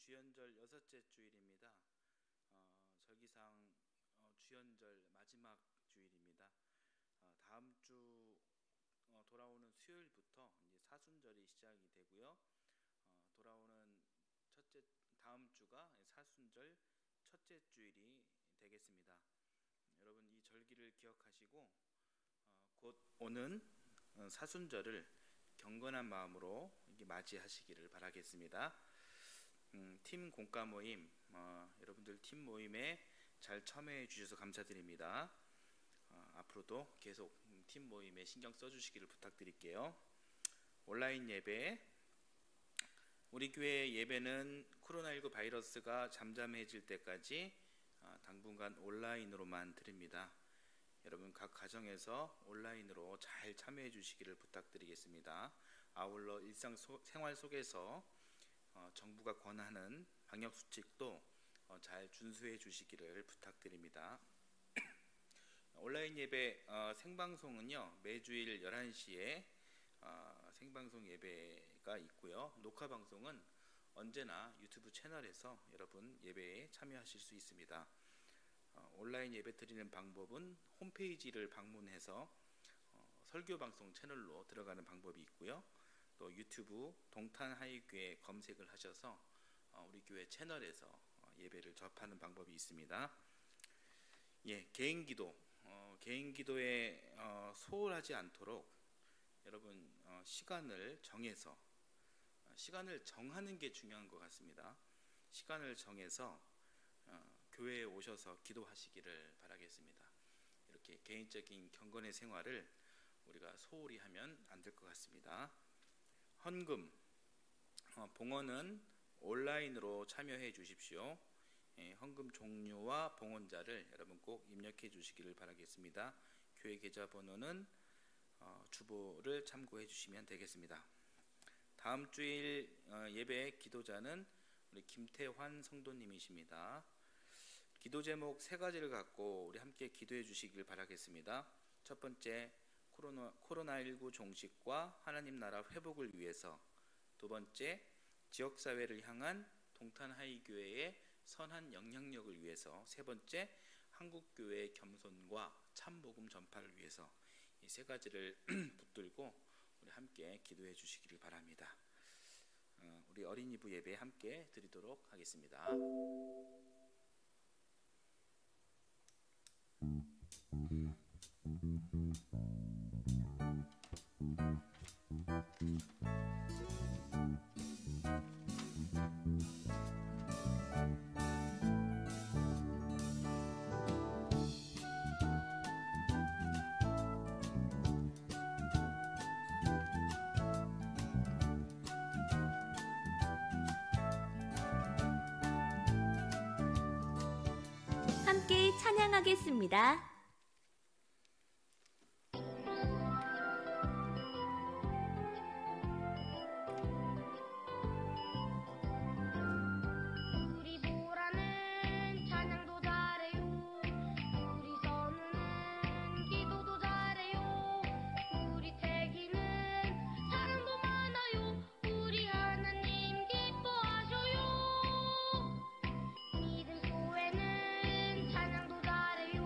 주연절 여섯째 주일입니다. 절기상 주연절 마지막 주일입니다. 다음 주 돌아오는 수요일부터 이제 사순절이 시작이 되고요. 돌아오는 다음 주가 사순절 첫째 주일이 되겠습니다. 여러분 이 절기를 기억하시고 곧 오는 사순절을 경건한 마음으로 맞이하시기를 바라겠습니다. 팀 공과 모임, 여러분들 팀 모임에 잘 참여해 주셔서 감사드립니다. 앞으로도 계속 팀 모임에 신경 써주시기를 부탁드릴게요. 온라인 예배, 우리 교회 예배는 코로나19 바이러스가 잠잠해질 때까지 당분간 온라인으로만 드립니다. 여러분 각 가정에서 온라인으로 잘 참여해 주시기를 부탁드리겠습니다. 아울러 일상생활 속에서 정부가 권하는 방역수칙도 잘 준수해 주시기를 부탁드립니다. 온라인 예배 생방송은요 매주일 11시에 생방송 예배가 있고요. 녹화 방송은 언제나 유튜브 채널에서 여러분 예배에 참여하실 수 있습니다. 온라인 예배 드리는 방법은 홈페이지를 방문해서 설교 방송 채널로 들어가는 방법이 있고요. 또 유튜브 동탄하이교회 검색을 하셔서 우리 교회 채널에서 예배를 접하는 방법이 있습니다. 개인 기도에 소홀하지 않도록 여러분 시간을 정해서 시간을 정하는 게 중요한 것 같습니다. 시간을 정해서 교회에 오셔서 기도하시기를 바라겠습니다. 이렇게 개인적인 경건의 생활을 우리가 소홀히 하면 안 될 것 같습니다. 헌금, 봉헌은 온라인으로 참여해 주십시오. 헌금 종류와 봉헌자를 여러분 꼭 입력해 주시기를 바라겠습니다. 교회 계좌번호는 주보를 참고해 주시면 되겠습니다. 다음 주일 예배 기도자는 우리 김태환 성도님이십니다. 기도 제목 3가지를 갖고 우리 함께 기도해 주시길 바라겠습니다. 첫 번째, 코로나19 종식과 하나님 나라 회복을 위해서. 두 번째, 지역사회를 향한 동탄하이교회의 선한 영향력을 위해서. 세 번째, 한국교회의 겸손과 참복음 전파를 위해서. 이 3가지를 붙들고 우리 함께 기도해 주시기를 바랍니다. 우리 어린이부 예배 함께 드리도록 하겠습니다. 함께 찬양하겠습니다. 믿음 소에는 찬양도 잘해요.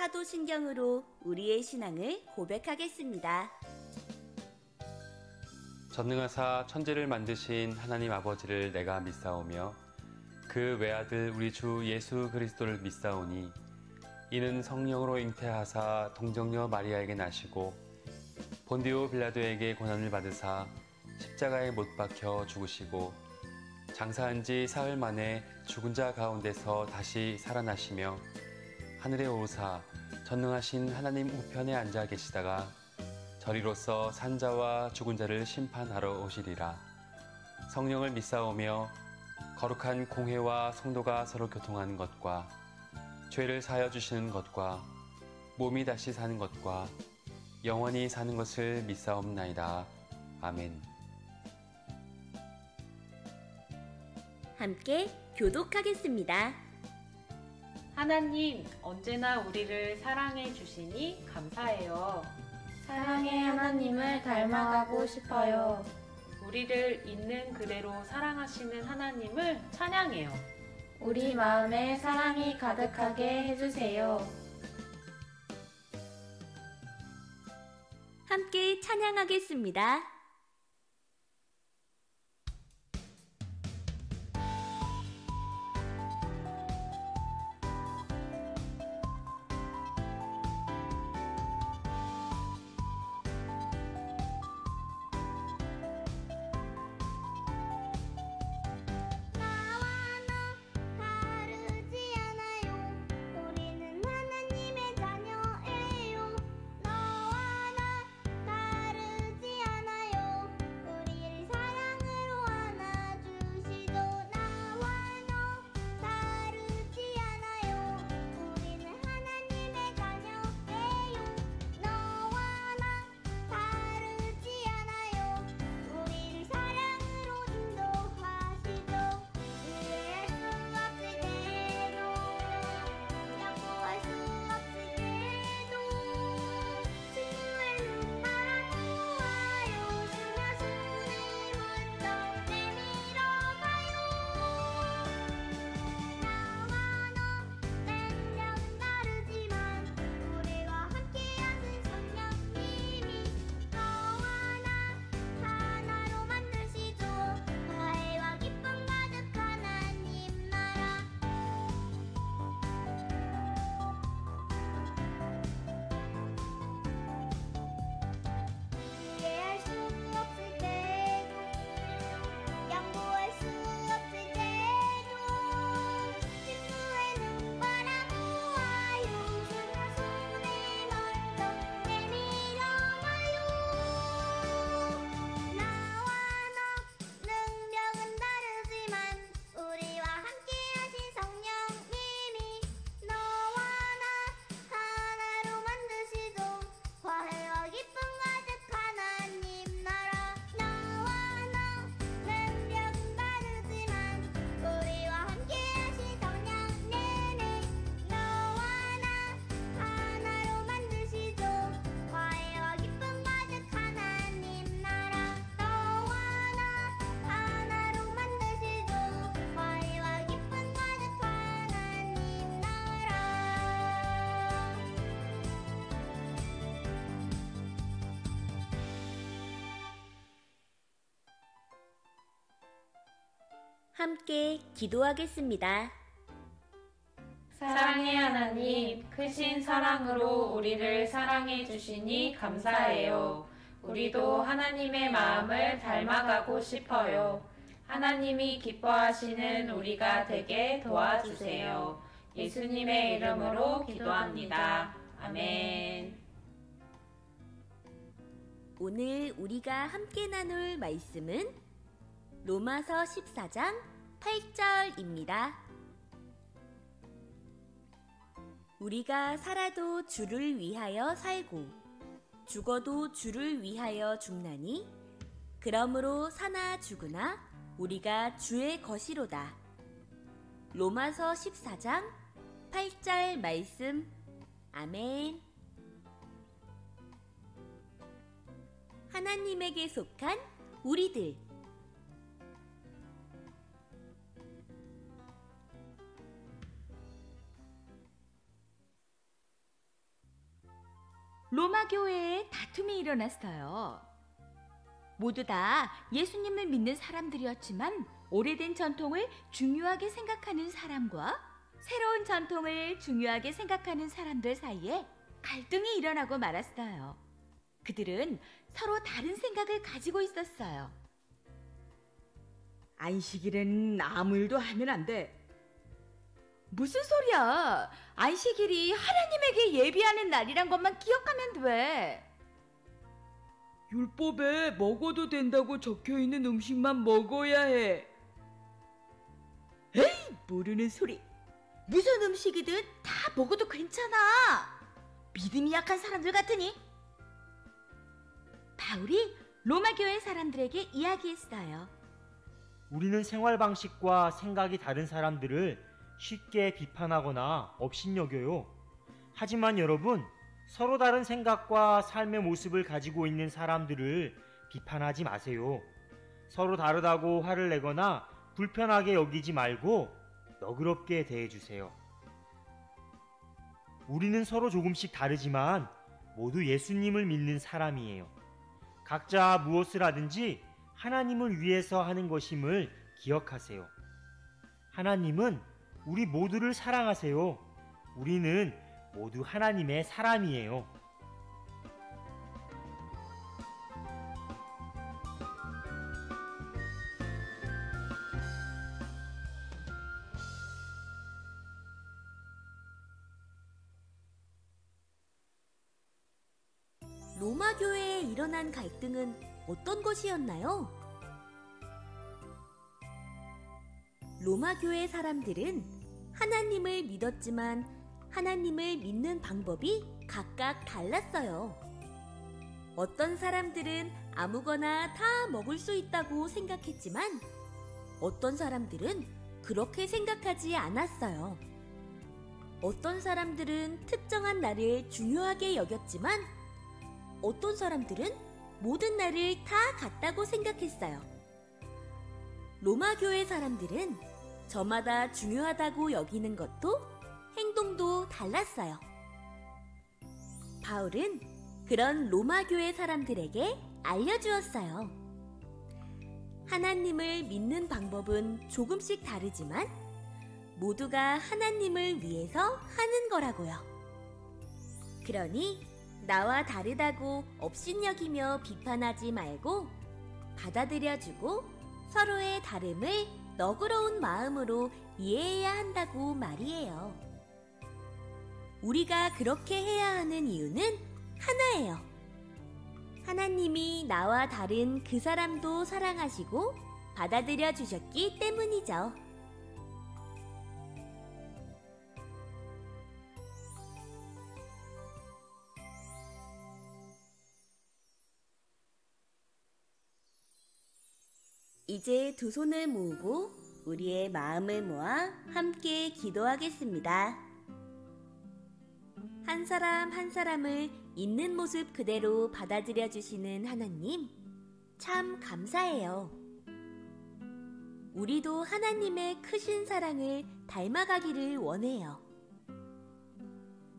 사도신경으로 우리의 신앙을 고백하겠습니다. 전능하사 천지를 만드신 하나님 아버지를 내가 믿사오며 그 외아들 우리 주 예수 그리스도를 믿사오니 이는 성령으로 잉태하사 동정녀 마리아에게 나시고 본디오 빌라도에게 고난을 받으사 십자가에 못 박혀 죽으시고 장사한 지 사흘 만에 죽은 자 가운데서 다시 살아나시며 하늘에 오르사 전능하신 하나님 우편에 앉아 계시다가 저리로서 산자와 죽은 자를 심판하러 오시리라. 성령을 믿사오며 거룩한 공회와 성도가 서로 교통하는 것과 죄를 사하여 주시는 것과 몸이 다시 사는 것과 영원히 사는 것을 믿사옵나이다. 아멘. 함께 교독하겠습니다. 하나님, 언제나 우리를 사랑해 주시니 감사해요. 사랑의 하나님을 닮아가고 싶어요. 우리를 있는 그대로 사랑하시는 하나님을 찬양해요. 우리 마음에 사랑이 가득하게 해주세요. 함께 찬양하겠습니다. 함께 기도하겠습니다. 사랑의 하나님, 크신 사랑으로 우리를 사랑해 주시니 감사해요. 우리도 하나님의 마음을 닮아가고 싶어요. 하나님이 기뻐하시는 우리가 되게 도와주세요. 예수님의 이름으로 기도합니다. 아멘. 오늘 우리가 함께 나눌 말씀은 로마서 14장 8절입니다. 우리가 살아도 주를 위하여 살고 죽어도 주를 위하여 죽나니 그러므로 사나 죽으나 우리가 주의 것이로다. 로마서 14장 8절 말씀. 아멘. 하나님에게 속한 우리들. 로마 교회에 다툼이 일어났어요. 모두 다 예수님을 믿는 사람들이었지만 오래된 전통을 중요하게 생각하는 사람과 새로운 전통을 중요하게 생각하는 사람들 사이에 갈등이 일어나고 말았어요. 그들은 서로 다른 생각을 가지고 있었어요. 안식일은 아무 일도 하면 안 돼. 무슨 소리야? 안식일이 하나님에게 예비하는 날이란 것만 기억하면 돼. 율법에 먹어도 된다고 적혀있는 음식만 먹어야 해. 에이, 모르는 소리. 무슨 음식이든 다 먹어도 괜찮아. 믿음이 약한 사람들 같으니. 바울이 로마 교회 사람들에게 이야기했어요. 우리는 생활 방식과 생각이 다른 사람들을 쉽게 비판하거나 업신여겨요. 하지만 여러분, 서로 다른 생각과 삶의 모습을 가지고 있는 사람들을 비판하지 마세요. 서로 다르다고 화를 내거나 불편하게 여기지 말고 너그럽게 대해주세요. 우리는 서로 조금씩 다르지만 모두 예수님을 믿는 사람이에요. 각자 무엇을 하든지 하나님을 위해서 하는 것임을 기억하세요. 하나님은 우리 모두를 사랑하세요. 우리는 모두 하나님의 사람이에요. 로마 교회에 일어난 갈등은 어떤 것이었나요? 로마 교회 사람들은 하나님을 믿었지만 하나님을 믿는 방법이 각각 달랐어요. 어떤 사람들은 아무거나 다 먹을 수 있다고 생각했지만 어떤 사람들은 그렇게 생각하지 않았어요. 어떤 사람들은 특정한 날을 중요하게 여겼지만 어떤 사람들은 모든 날을 다 같다고 생각했어요. 로마 교회 사람들은 저마다 중요하다고 여기는 것도 행동도 달랐어요. 바울은 그런 로마 교회 사람들에게 알려주었어요. 하나님을 믿는 방법은 조금씩 다르지만 모두가 하나님을 위해서 하는 거라고요. 그러니 나와 다르다고 업신여기며 비판하지 말고 받아들여주고 서로의 다름을 너그러운 마음으로 이해해야 한다고 말이에요. 우리가 그렇게 해야 하는 이유는 하나예요. 하나님이 나와 다른 그 사람도 사랑하시고 받아들여 주셨기 때문이죠. 이제 두 손을 모으고 우리의 마음을 모아 함께 기도하겠습니다. 한 사람 한 사람을 있는 모습 그대로 받아들여 주시는 하나님, 참 감사해요. 우리도 하나님의 크신 사랑을 닮아가기를 원해요.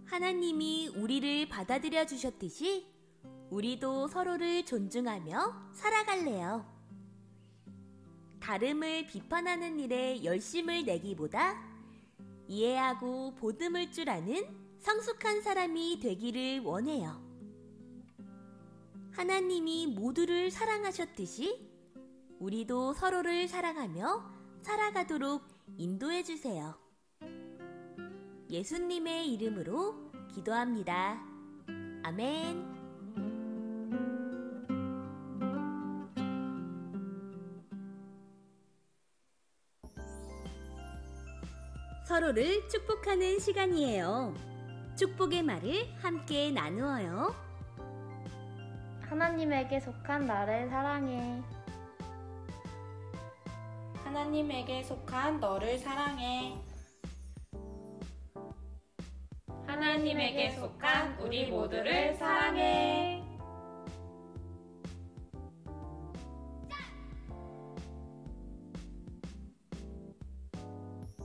하나님이 우리를 받아들여 주셨듯이 우리도 서로를 존중하며 살아갈래요. 다름을 비판하는 일에 열심을 내기보다 이해하고 보듬을 줄 아는 성숙한 사람이 되기를 원해요. 하나님이 모두를 사랑하셨듯이 우리도 서로를 사랑하며 살아가도록 인도해 주세요. 예수님의 이름으로 기도합니다. 아멘. 서로를 축복하는 시간이에요. 축복의 말을 함께 나누어요. 하나님에게 속한 나를 사랑해. 하나님에게 속한 너를 사랑해. 하나님에게 속한 우리 모두를 사랑해.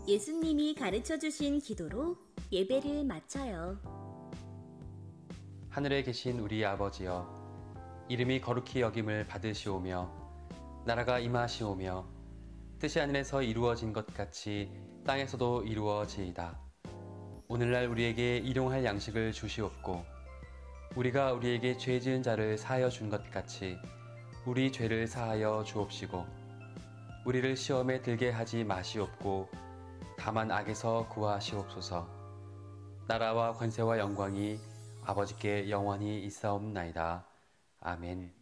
예수님이 가르쳐 주신 기도로 예배를 마쳐요. 하늘에 계신 우리 아버지여, 이름이 거룩히 여김을 받으시오며 나라가 임하시오며 뜻이 하늘에서 이루어진 것 같이 땅에서도 이루어지이다. 오늘날 우리에게 일용할 양식을 주시옵고 우리가 우리에게 죄 지은 자를 사하여 준 것 같이 우리 죄를 사하여 주옵시고 우리를 시험에 들게 하지 마시옵고 다만 악에서 구하시옵소서. 나라와 권세와 영광이 아버지께 영원히 있사옵나이다. 아멘.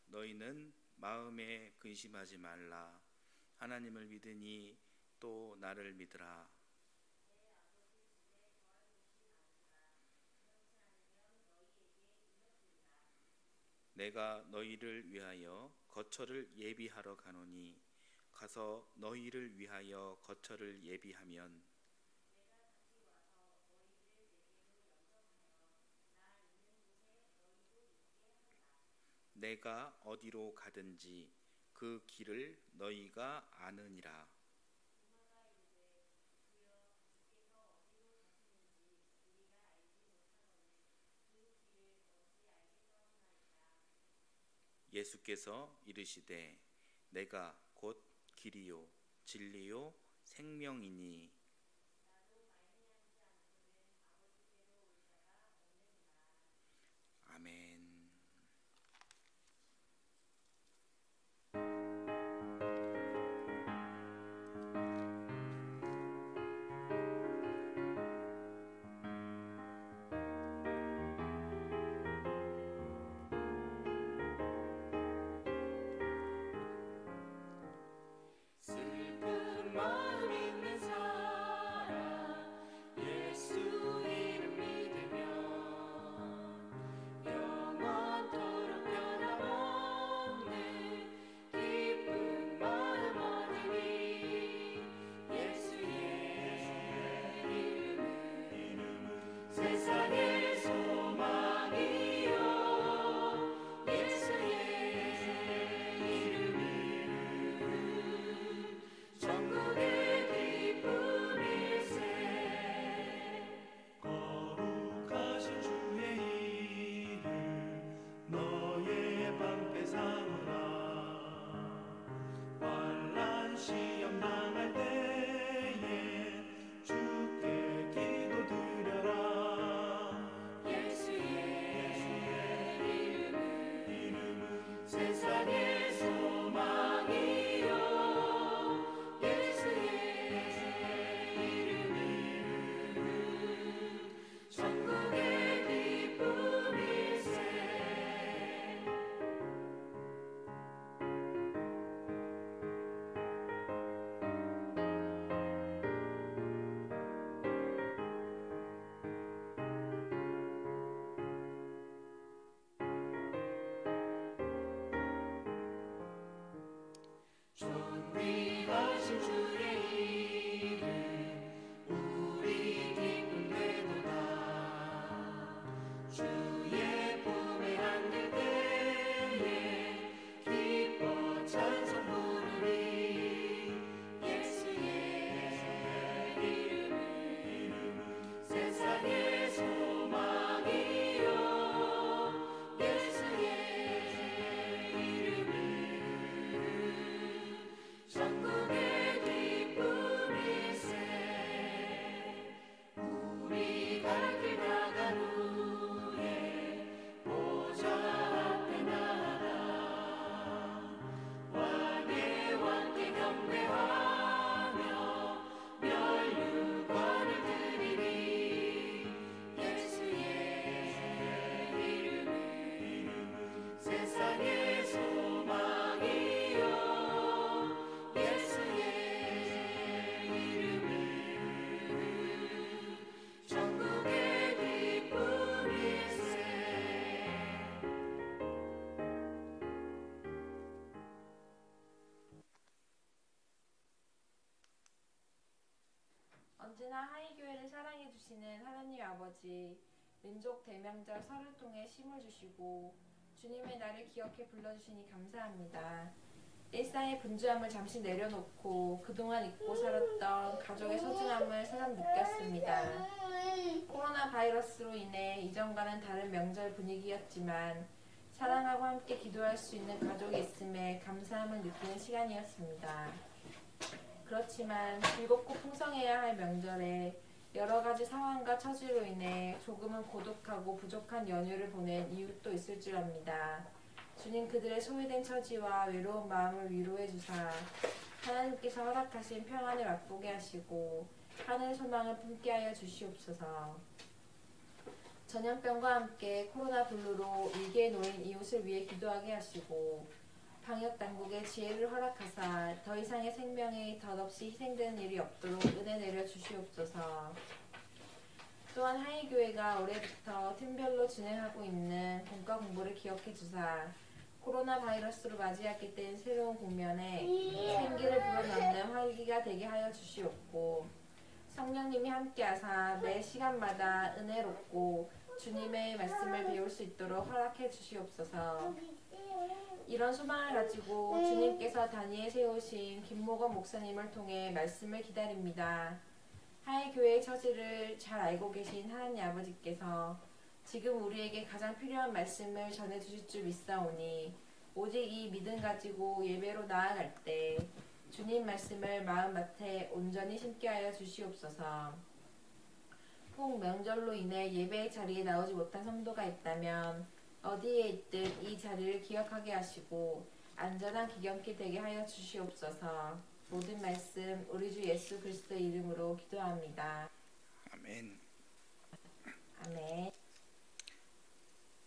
너희는 마음에 근심하지 말라. 하나님을 믿으니 또 나를 믿으라. 내가 너희를 위하여 거처를 예비하러 가노니 가서 너희를 위하여 거처를 예비하면 내가 어디로 가든지 그 길을 너희가 아느니라. 예수께서 이르시되 내가 곧 길이요 진리요 생명이니 아멘. 슬픈 마음 있는 사람 주시는 하나님 아버지, 민족 대명절 설을 통해 쉼을 주시고 주님의 날을 기억해 불러주시니 감사합니다. 일상의 분주함을 잠시 내려놓고 그동안 잊고 살았던 가족의 소중함을 새삼 느꼈습니다. 코로나 바이러스로 인해 이전과는 다른 명절 분위기였지만 사랑하고 함께 기도할 수 있는 가족이 있음에 감사함을 느끼는 시간이었습니다. 그렇지만 즐겁고 풍성해야 할 명절에 여러 가지 상황과 처지로 인해 조금은 고독하고 부족한 연휴를 보낸 이웃도 있을 줄 압니다. 주님 그들의 소외된 처지와 외로운 마음을 위로해 주사 하나님께서 허락하신 평안을 맛보게 하시고 하늘 소망을 품게 하여 주시옵소서. 전염병과 함께 코로나 블루로 위기에 놓인 이웃을 위해 기도하게 하시고 방역 당국의 지혜를 허락하사 더 이상의 생명이 덧없이 희생되는 일이 없도록 은혜 내려 주시옵소서. 또한 하이교회가 올해부터 팀별로 진행하고 있는 본과 공부를 기억해 주사 코로나 바이러스로 맞이하게 된 새로운 국면에 생기를 불어넣는 활기가 되게 하여 주시옵고 성령님이 함께하사 매 시간마다 은혜롭고 주님의 말씀을 배울 수 있도록 허락해 주시옵소서. 이런 소망을 가지고 주님께서 단위에 세우신 김모건 목사님을 통해 말씀을 기다립니다. 하이교회의 처지를 잘 알고 계신 하나님 아버지께서 지금 우리에게 가장 필요한 말씀을 전해주실 줄 믿사오니 오직 이 믿음 가지고 예배로 나아갈 때 주님 말씀을 마음밭에 온전히 심게 하여 주시옵소서. 혹 명절로 인해 예배의 자리에 나오지 못한 성도가 있다면 어디에 있든 이 자리를 기억하게 하시고 안전한 귀경길 되게 하여 주시옵소서. 모든 말씀 우리 주 예수 그리스도의 이름으로 기도합니다. 아멘. 아멘.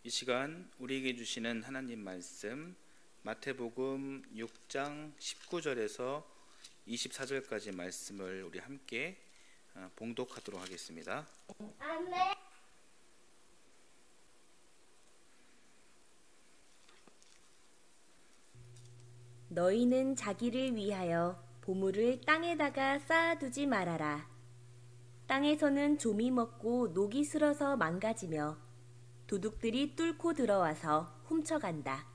이 시간 우리에게 주시는 하나님 말씀 마태복음 6장 19절에서 24절까지 말씀을 우리 함께 봉독하도록 하겠습니다. 아멘. 너희는 자기를 위하여 보물을 땅에다가 쌓아두지 말아라. 땅에서는 좀이 먹고 녹이 슬어서 망가지며 도둑들이 뚫고 들어와서 훔쳐간다.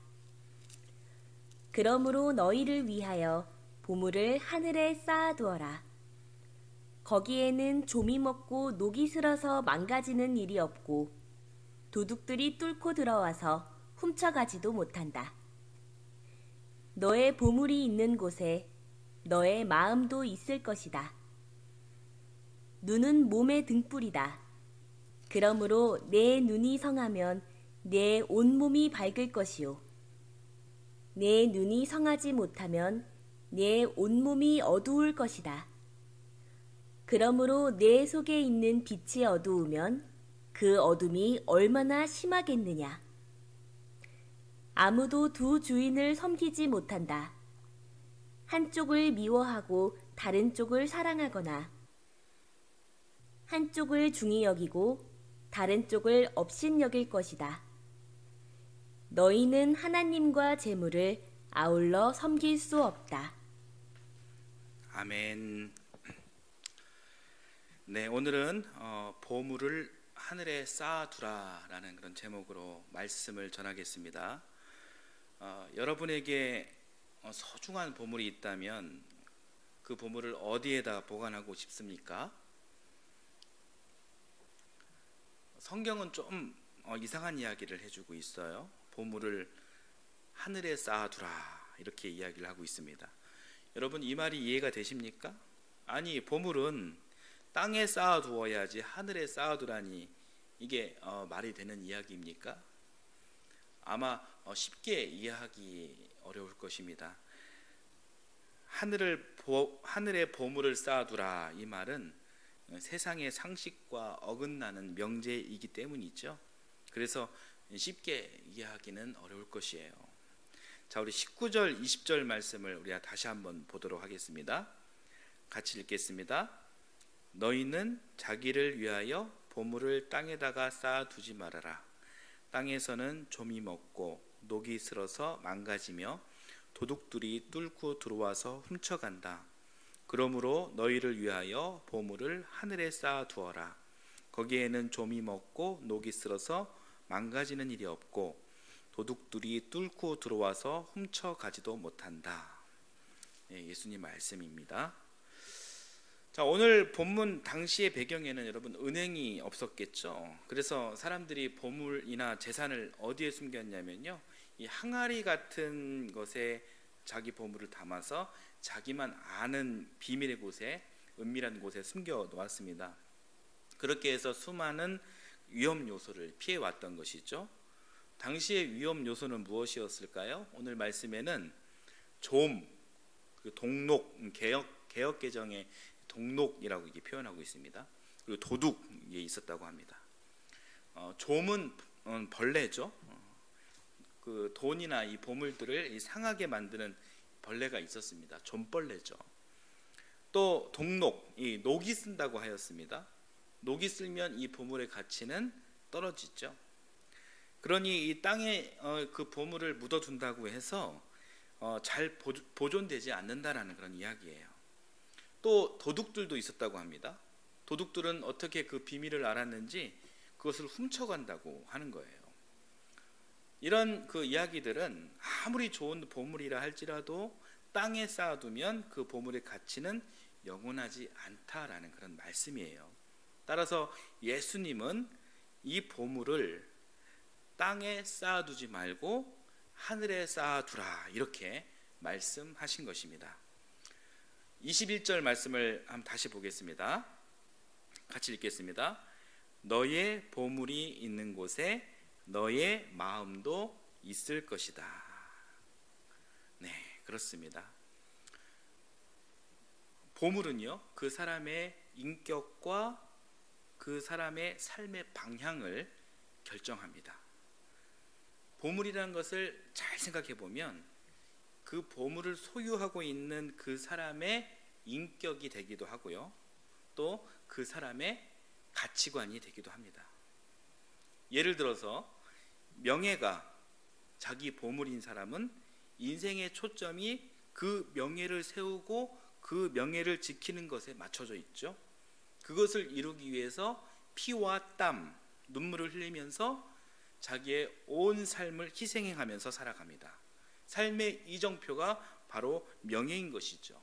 그러므로 너희를 위하여 보물을 하늘에 쌓아두어라. 거기에는 좀이 먹고 녹이 슬어서 망가지는 일이 없고 도둑들이 뚫고 들어와서 훔쳐가지도 못한다. 너의 보물이 있는 곳에 너의 마음도 있을 것이다. 눈은 몸의 등불이다. 그러므로 내 눈이 성하면 내 온몸이 밝을 것이요. 내 눈이 성하지 못하면 내 온몸이 어두울 것이다. 그러므로 내 속에 있는 빛이 어두우면 그 어둠이 얼마나 심하겠느냐. 아무도 두 주인을 섬기지 못한다. 한쪽을 미워하고 다른 쪽을 사랑하거나 한쪽을 중히 여기고 다른 쪽을 업신여길 것이다. 너희는 하나님과 재물을 아울러 섬길 수 없다. 아멘. 네, 오늘은 보물을 하늘에 쌓아두라라는 그런 제목으로 말씀을 전하겠습니다. 여러분에게 소중한 보물이 있다면 그 보물을 어디에다 보관하고 싶습니까? 성경은 좀 이상한 이야기를 해주고 있어요. 보물을 하늘에 쌓아두라 이렇게 이야기를 하고 있습니다. 여러분 이 말이 이해가 되십니까? 아니 보물은 땅에 쌓아두어야지 하늘에 쌓아두라니 이게 말이 되는 이야기입니까? 아마 쉽게 이해하기 어려울 것입니다. 하늘에 보물을 쌓아두라 이 말은 세상의 상식과 어긋나는 명제이기 때문이죠. 그래서 쉽게 이해하기는 어려울 것이에요. 자, 우리 19절, 20절 말씀을 우리가 다시 한번 보도록 하겠습니다. 같이 읽겠습니다. 너희는 자기를 위하여 보물을 땅에다가 쌓아두지 말아라. 땅에서는 좀이 먹고 녹이 슬어서 망가지며 도둑들이 뚫고 들어와서 훔쳐간다. 그러므로 너희를 위하여 보물을 하늘에 쌓아두어라. 거기에는 좀이 먹고 녹이 쓸어서 망가지는 일이 없고 도둑들이 뚫고 들어와서 훔쳐가지도 못한다. 예수님 말씀입니다. 자, 오늘 본문 당시의 배경에는 여러분 은행이 없었겠죠. 그래서 사람들이 보물이나 재산을 어디에 숨겼냐면요, 이 항아리 같은 것에 자기 보물을 담아서 자기만 아는 비밀의 곳에, 은밀한 곳에 숨겨 놓았습니다. 그렇게 해서 수많은 위험 요소를 피해 왔던 것이죠. 당시의 위험 요소는 무엇이었을까요? 오늘 말씀에는 좀, 그 동록, 개역 개정의 동록이라고 이게 표현하고 있습니다. 그리고 도둑이 있었다고 합니다. 좀은 벌레죠. 그 돈이나 이 보물들을 이 상하게 만드는 벌레가 있었습니다. 좀벌레죠. 또 동록, 이 녹이 쓴다고 하였습니다. 녹이 쓸면 이 보물의 가치는 떨어지죠. 그러니 이 땅에 그 보물을 묻어둔다고 해서 잘 보존되지 않는다라는 그런 이야기예요. 또 도둑들도 있었다고 합니다. 도둑들은 어떻게 그 비밀을 알았는지 그것을 훔쳐간다고 하는 거예요. 이런 그 이야기들은 아무리 좋은 보물이라 할지라도 땅에 쌓아두면 그 보물의 가치는 영원하지 않다라는 그런 말씀이에요. 따라서 예수님은 이 보물을 땅에 쌓아두지 말고 하늘에 쌓아두라, 이렇게 말씀하신 것입니다. 21절 말씀을 한번 다시 보겠습니다. 같이 읽겠습니다. 너의 보물이 있는 곳에 너의 마음도 있을 것이다. 네, 그렇습니다. 보물은요, 그 사람의 인격과 그 사람의 삶의 방향을 결정합니다. 보물이라는 것을 잘 생각해 보면 그 보물을 소유하고 있는 그 사람의 인격이 되기도 하고요, 또 그 사람의 가치관이 되기도 합니다. 예를 들어서 명예가 자기 보물인 사람은 인생의 초점이 그 명예를 세우고 그 명예를 지키는 것에 맞춰져 있죠. 그것을 이루기 위해서 피와 땀, 눈물을 흘리면서 자기의 온 삶을 희생하면서 살아갑니다. 삶의 이정표가 바로 명예인 것이죠.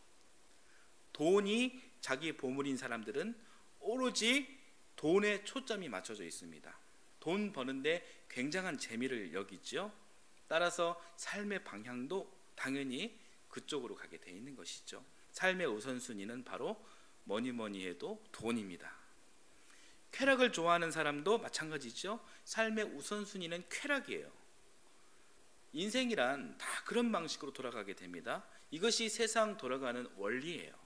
돈이 자기 보물인 사람들은 오로지 돈에 초점이 맞춰져 있습니다. 돈 버는데 굉장한 재미를 여기죠. 따라서 삶의 방향도 당연히 그쪽으로 가게 돼 있는 것이죠. 삶의 우선순위는 바로 뭐니 해도 돈입니다. 쾌락을 좋아하는 사람도 마찬가지죠. 삶의 우선순위는 쾌락이에요. 인생이란 다 그런 방식으로 돌아가게 됩니다. 이것이 세상 돌아가는 원리예요.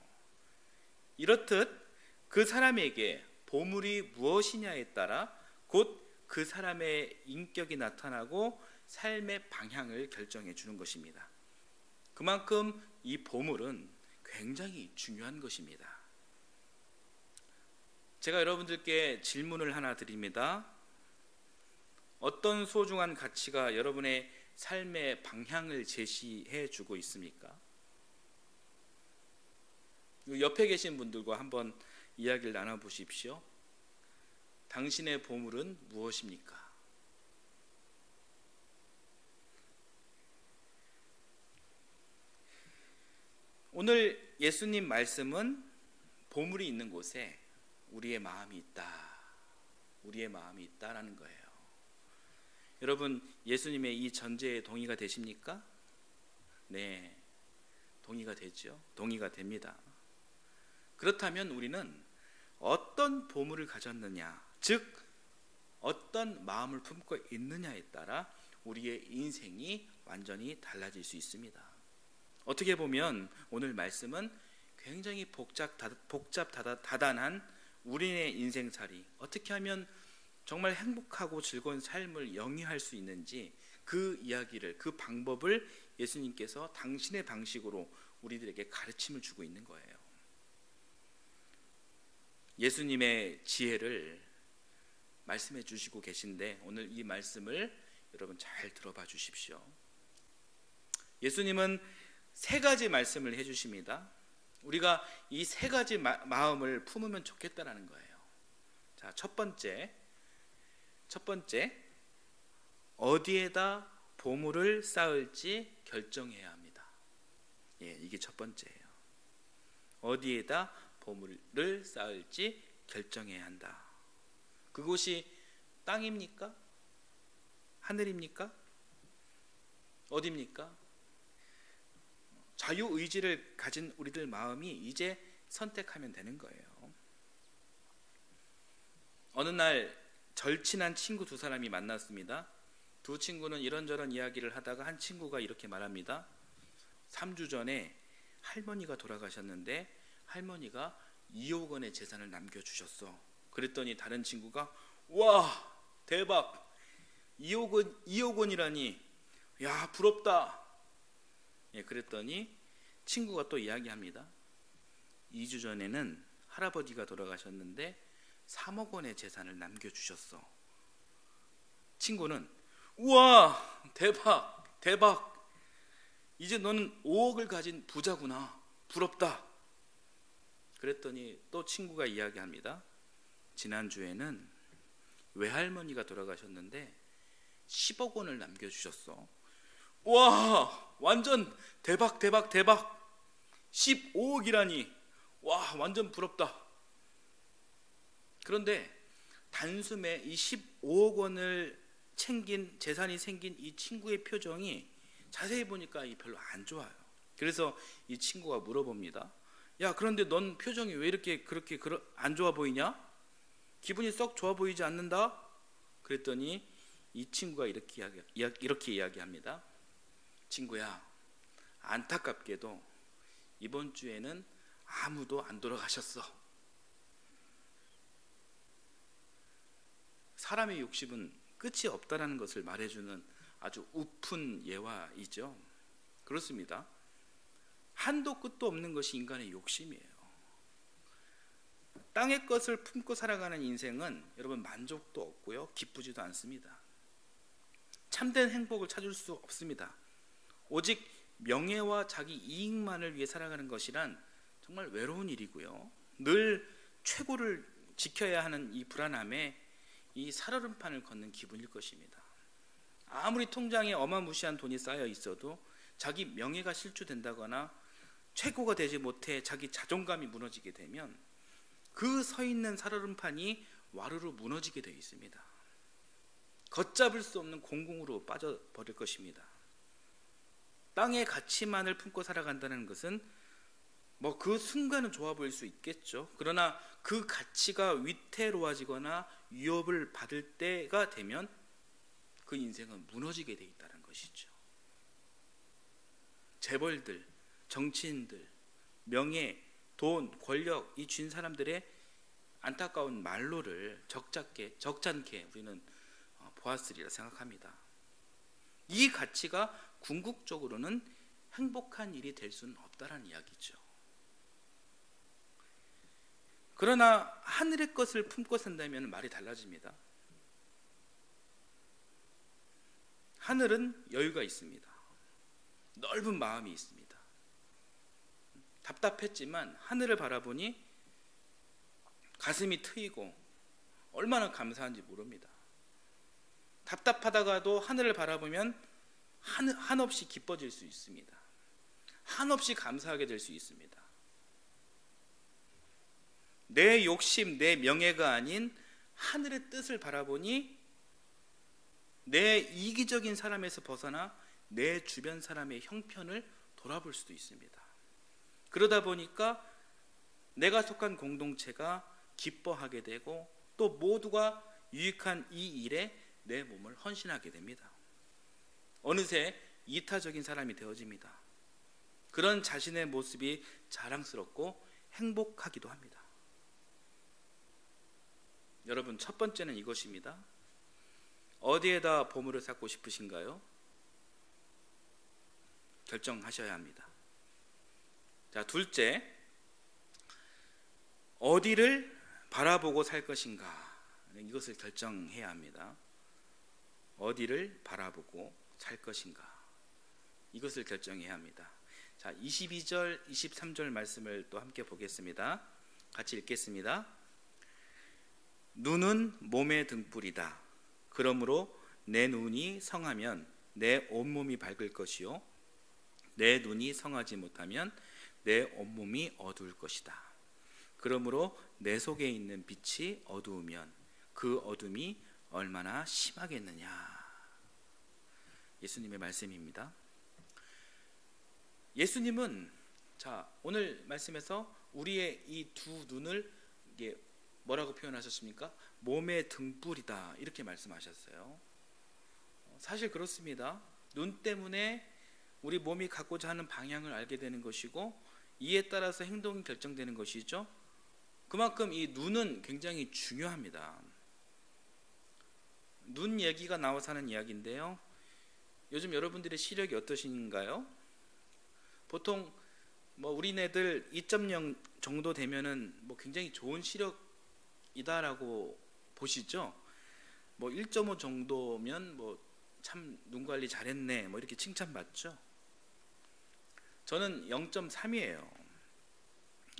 이렇듯 그 사람에게 보물이 무엇이냐에 따라 곧 그 사람의 인격이 나타나고 삶의 방향을 결정해 주는 것입니다. 그만큼 이 보물은 굉장히 중요한 것입니다. 제가 여러분들께 질문을 하나 드립니다. 어떤 소중한 가치가 여러분의 삶의 방향을 제시해 주고 있습니까? 옆에 계신 분들과 한번 이야기를 나눠보십시오. 당신의 보물은 무엇입니까? 오늘 예수님 말씀은 보물이 있는 곳에 우리의 마음이 있다, 우리의 마음이 있다라는 거예요. 여러분, 예수님의 이 전제에 동의가 되십니까? 네, 동의가 되죠. 동의가 됩니다. 그렇다면 우리는 어떤 보물을 가졌느냐, 즉 어떤 마음을 품고 있느냐에 따라 우리의 인생이 완전히 달라질 수 있습니다. 어떻게 보면 오늘 말씀은 굉장히 다단한 우리의 인생살이, 어떻게 하면 정말 행복하고 즐거운 삶을 영위할 수 있는지 그 이야기를, 그 방법을 예수님께서 당신의 방식으로 우리들에게 가르침을 주고 있는 거예요. 예수님의 지혜를 말씀해 주시고 계신데 오늘 이 말씀을 여러분 잘 들어봐 주십시오. 예수님은 세 가지 말씀을 해주십니다. 우리가 이 세 가지 마음을 품으면 좋겠다라는 거예요. 자, 첫 번째 어디에다 보물을 쌓을지 결정해야 합니다. 예, 이게 첫 번째예요. 어디에다 보물을 쌓을지 결정해야 한다. 그곳이 땅입니까? 하늘입니까? 어디입니까? 자유의지를 가진 우리들 마음이 이제 선택하면 되는 거예요. 어느 날 절친한 친구 두 사람이 만났습니다. 두 친구는 이런저런 이야기를 하다가 한 친구가 이렇게 말합니다. 3주 전에 할머니가 돌아가셨는데 할머니가 2억 원의 재산을 남겨주셨어. 그랬더니 다른 친구가 와 대박 2억 원이라니 야 부럽다. 예, 그랬더니 친구가 또 이야기합니다. 2주 전에는 할아버지가 돌아가셨는데 3억 원의 재산을 남겨주셨어. 친구는 우와 대박 이제 너는 5억을 가진 부자구나 부럽다. 그랬더니 또 친구가 이야기합니다. 지난주에는 외할머니가 돌아가셨는데 10억 원을 남겨주셨어. 와 완전 대박 15억이라니 와 완전 부럽다. 그런데 단숨에 이 15억 원을 챙긴 재산이 생긴 이 친구의 표정이 자세히 보니까 별로 안 좋아요. 그래서 이 친구가 물어봅니다. 야 그런데 넌 표정이 왜 이렇게 그렇게 안 좋아 보이냐? 기분이 썩 좋아 보이지 않는다? 그랬더니 이 친구가 이렇게 이야기합니다. 친구야 안타깝게도 이번 주에는 아무도 안 돌아가셨어. 사람의 욕심은 끝이 없다라는 것을 말해주는 아주 우픈 예화이죠. 그렇습니다. 한도 끝도 없는 것이 인간의 욕심이에요. 땅의 것을 품고 살아가는 인생은 여러분 만족도 없고요 기쁘지도 않습니다. 참된 행복을 찾을 수 없습니다. 오직 명예와 자기 이익만을 위해 살아가는 것이란 정말 외로운 일이고요 늘 최고를 지켜야 하는 이 불안함에 이 살얼음판을 걷는 기분일 것입니다. 아무리 통장에 어마무시한 돈이 쌓여 있어도 자기 명예가 실추된다거나 최고가 되지 못해 자기 자존감이 무너지게 되면 그 서 있는 살얼음판이 와르르 무너지게 되어 있습니다. 걷잡을 수 없는 공공으로 빠져버릴 것입니다. 땅의 가치만을 품고 살아간다는 것은 그 순간은 좋아 보일 수 있겠죠. 그러나 그 가치가 위태로워지거나 위협을 받을 때가 되면 그 인생은 무너지게 돼 있다는 것이죠. 재벌들, 정치인들, 명예, 돈, 권력 이 쥔 사람들의 안타까운 말로를 적잖게 우리는 보았으리라 생각합니다. 이 가치가 궁극적으로는 행복한 일이 될 수는 없다라는 이야기죠. 그러나 하늘의 것을 품고 산다면 말이 달라집니다. 하늘은 여유가 있습니다. 넓은 마음이 있습니다. 답답했지만 하늘을 바라보니 가슴이 트이고 얼마나 감사한지 모릅니다. 답답하다가도 하늘을 바라보면 한없이 기뻐질 수 있습니다. 한없이 감사하게 될 수 있습니다. 내 욕심, 내 명예가 아닌 하늘의 뜻을 바라보니 내 이기적인 사람에서 벗어나 내 주변 사람의 형편을 돌아볼 수도 있습니다. 그러다 보니까 내가 속한 공동체가 기뻐하게 되고 또 모두가 유익한 이 일에 내 몸을 헌신하게 됩니다. 어느새 이타적인 사람이 되어집니다. 그런 자신의 모습이 자랑스럽고 행복하기도 합니다. 여러분, 첫 번째는 이것입니다. 어디에다 보물을 쌓고 싶으신가요? 결정하셔야 합니다. 자, 둘째, 어디를 바라보고 살 것인가? 이것을 결정해야 합니다. 어디를 바라보고 살 것인가? 이것을 결정해야 합니다. 자, 22절, 23절 말씀을 또 함께 보겠습니다. 같이 읽겠습니다. 눈은 몸의 등불이다. 그러므로 내 눈이 성하면 내 온몸이 밝을 것이요 내 눈이 성하지 못하면 내 온몸이 어두울 것이다. 그러므로 내 속에 있는 빛이 어두우면 그 어둠이 얼마나 심하겠느냐. 예수님의 말씀입니다. 예수님은 오늘 말씀에서 우리의 이 두 눈을 이게 뭐라고 표현하셨습니까? 몸의 등불이다 이렇게 말씀하셨어요. 사실 그렇습니다. 눈 때문에 우리 몸이 갖고자 하는 방향을 알게 되는 것이고 이에 따라서 행동이 결정되는 것이죠. 그만큼 이 눈은 굉장히 중요합니다. 눈 얘기가 나와서 하는 이야기인데요. 요즘 여러분들의 시력이 어떠신가요? 보통 우리네들 2.0 정도 되면은 굉장히 좋은 시력이다라고 보시죠. 1.5 정도면 참 눈 관리 잘했네 이렇게 칭찬받죠. 저는 0.3이에요.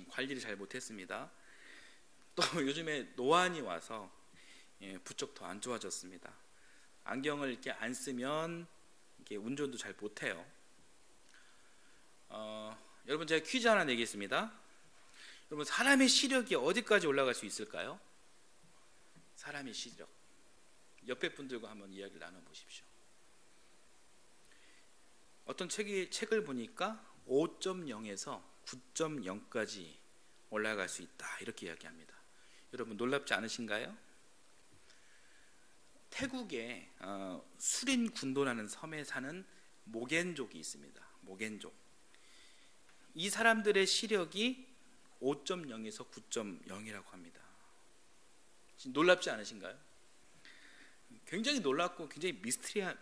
관리를 잘 못했습니다. 또 요즘에 노안이 와서 부쩍 더 안 좋아졌습니다. 안경을 이렇게 안 쓰면 이렇게 운전도 잘 못해요. 여러분 제가 퀴즈 하나 내겠습니다. 여러분 사람의 시력이 어디까지 올라갈 수 있을까요? 사람의 시력. 옆에 분들과 한번 이야기를 나눠보십시오. 어떤 책을 보니까 5.0에서 9.0까지 올라갈 수 있다 이렇게 이야기합니다. 여러분 놀랍지 않으신가요? 태국의 수린군도라는 섬에 사는 모겐족이 있습니다. 모겐족. 이 사람들의 시력이 5.0에서 9.0이라고 합니다. 놀랍지 않으신가요? 굉장히 놀랍고 굉장히